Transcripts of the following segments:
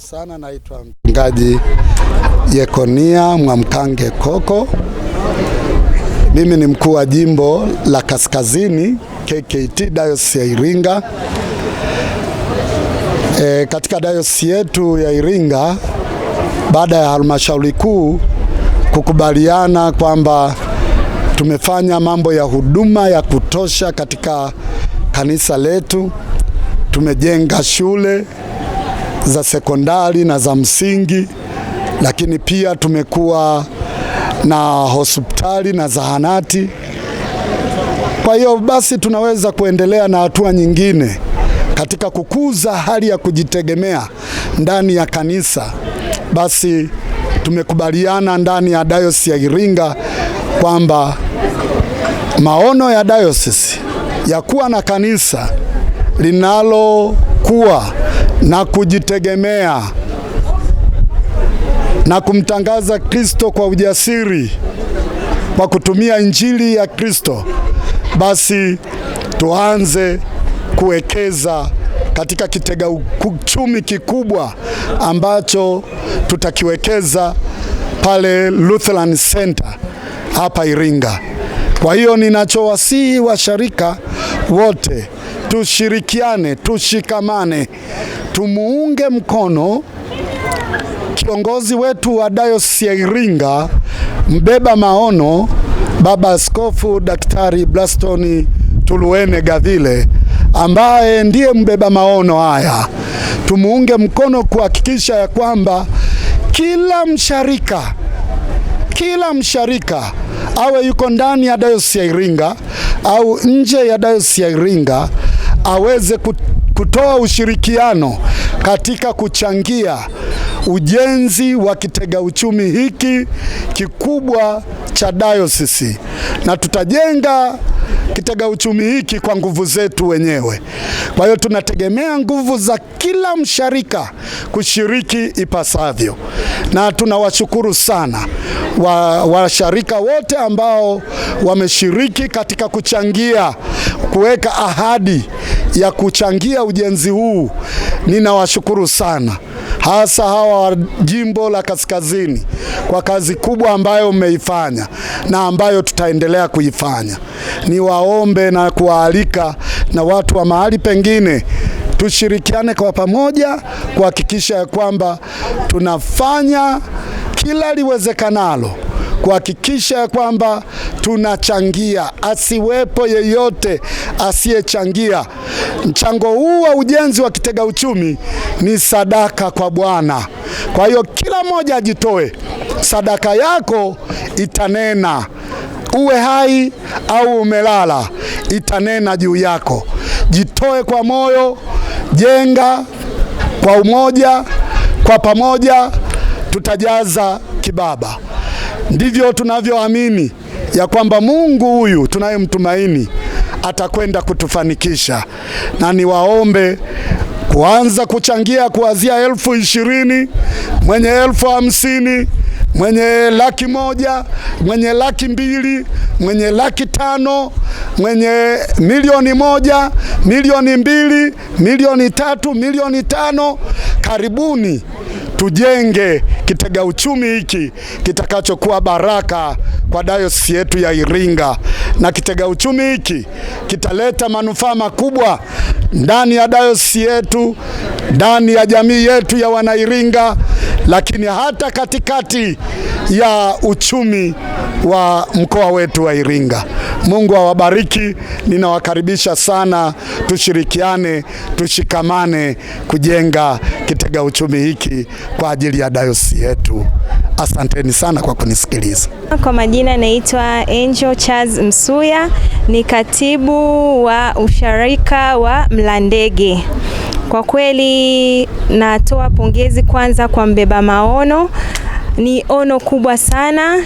sana, naitwa Mchungaji Yekonia Mwamkange Koko. Mimi ni mkuu wa jimbo la Kaskazini KKT Dayosisi ya Iringa. Katika dayosisi yetu ya Iringa, baada ya halmashauri kuu kukubaliana kwamba tumefanya mambo ya huduma ya kutosha katika kanisa letu, tumejenga shule za sekondari na za msingi, lakini pia tumekuwa na hospitali na zahanati. Kwa hiyo basi tunaweza kuendelea na hatua nyingine katika kukuza hali ya kujitegemea ndani ya kanisa. Basi tumekubaliana ndani ya dayosisi ya Iringa kwamba maono ya dayosisi ya kuwa na kanisa linalokuwa na kujitegemea na kumtangaza Kristo kwa ujasiri kwa kutumia injili ya Kristo, basi tuanze kuwekeza katika kitega uchumi kikubwa ambacho tutakiwekeza pale Lutheran Center hapa Iringa. Kwa hiyo ninachowasihi washarika wote, tushirikiane, tushikamane, tumuunge mkono kiongozi wetu wa dayosisi ya Iringa, mbeba maono, Baba Askofu Daktari Blaston Tuluene Gavile, ambaye ndiye mbeba maono haya. Tumuunge mkono kuhakikisha ya kwamba kila msharika awe yuko ndani ya dayosisi ya Iringa au nje ya dayosisi ya Iringa aweze kutoa ushirikiano katika kuchangia ujenzi wa kitega uchumi hiki kikubwa cha dayosisi, na tutajenga kitega uchumi hiki kwa nguvu zetu wenyewe. Kwa hiyo tunategemea nguvu za kila msharika kushiriki ipasavyo, na tunawashukuru sana washarika wote ambao wameshiriki katika kuchangia, kuweka ahadi ya kuchangia ujenzi huu. Ninawashukuru sana, hasa hawa wa jimbo la Kaskazini kwa kazi kubwa ambayo mmeifanya na ambayo tutaendelea kuifanya. Niwaombe na kuwaalika na watu wa mahali pengine, tushirikiane kwa pamoja kuhakikisha ya kwamba tunafanya kila liwezekanalo kuhakikisha ya kwamba tunachangia, asiwepo yeyote asiyechangia. Mchango huu wa ujenzi wa kitega uchumi ni sadaka kwa Bwana. Kwa hiyo kila mmoja ajitoe, sadaka yako itanena. Uwe hai au umelala, itanena juu yako. Jitoe kwa moyo, jenga kwa umoja, kwa pamoja tutajaza kibaba. Ndivyo tunavyoamini ya kwamba Mungu huyu tunayemtumaini atakwenda kutufanikisha. Na niwaombe kuanza kuchangia kuanzia 20,000, mwenye 50,000, mwenye 100,000, mwenye 200,000, mwenye 500,000, mwenye 1,000,000, 2,000,000, 3,000,000, 5,000,000. Karibuni tujenge kitega uchumi hiki kitakachokuwa baraka kwa dayosisi yetu ya Iringa, na kitega uchumi hiki kitaleta manufaa makubwa ndani ya dayosisi yetu, ndani ya jamii yetu ya Wanairinga, lakini hata katikati ya uchumi wa mkoa wetu wa Iringa. Mungu awabariki. Ninawakaribisha sana, tushirikiane, tushikamane kujenga kitega uchumi hiki kwa ajili ya dayosisi yetu. Asanteni sana kwa kunisikiliza. Kwa majina naitwa Angel Charles Msuya, ni katibu wa usharika wa Mlandege. Kwa kweli natoa pongezi kwanza kwa mbeba maono, ni ono kubwa sana.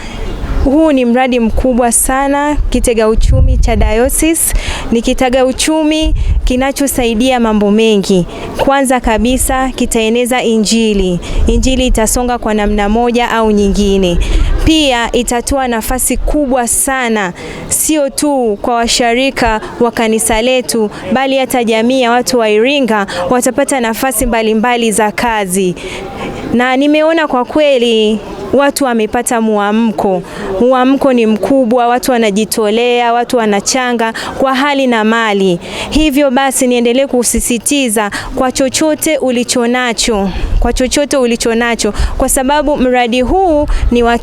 Huu ni mradi mkubwa sana. Kitega uchumi cha dayosisi ni kitega uchumi kinachosaidia mambo mengi. Kwanza kabisa kitaeneza Injili. Injili itasonga kwa namna moja au nyingine. Pia itatoa nafasi kubwa sana, sio tu kwa washarika wa kanisa letu, bali hata jamii ya watu wa Iringa watapata nafasi mbalimbali za kazi. Na nimeona kwa kweli watu wamepata muamko. Muamko ni mkubwa, watu wanajitolea, watu wanachanga kwa hali na mali. Hivyo basi niendelee kusisitiza kwa chochote ulichonacho, kwa sababu mradi huu ni wa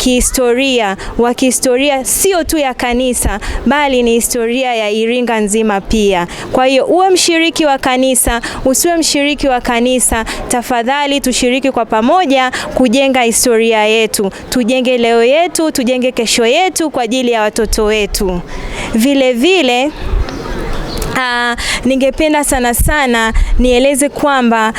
kihistoria sio tu ya kanisa, bali ni historia ya Iringa nzima pia. Kwa hiyo uwe mshiriki wa kanisa, usiwe mshiriki wa kanisa, tafadhali tushiriki kwa pamoja kujenga historia yetu. Tujenge leo yetu, tujenge kesho yetu kwa ajili ya watoto wetu. Vile vile ningependa sana nieleze kwamba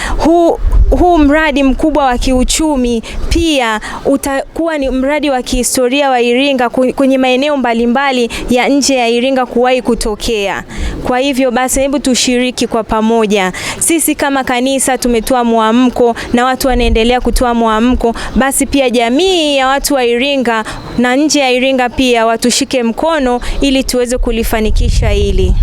huu mradi mkubwa wa kiuchumi pia utakuwa ni mradi wa kihistoria wa Iringa kwenye maeneo mbalimbali ya nje ya Iringa kuwahi kutokea. Kwa hivyo basi hebu tushiriki kwa pamoja. Sisi kama kanisa tumetoa muamko na watu wanaendelea kutoa muamko, basi pia jamii ya watu wa Iringa na nje ya Iringa pia watushike mkono ili tuweze kulifanikisha hili.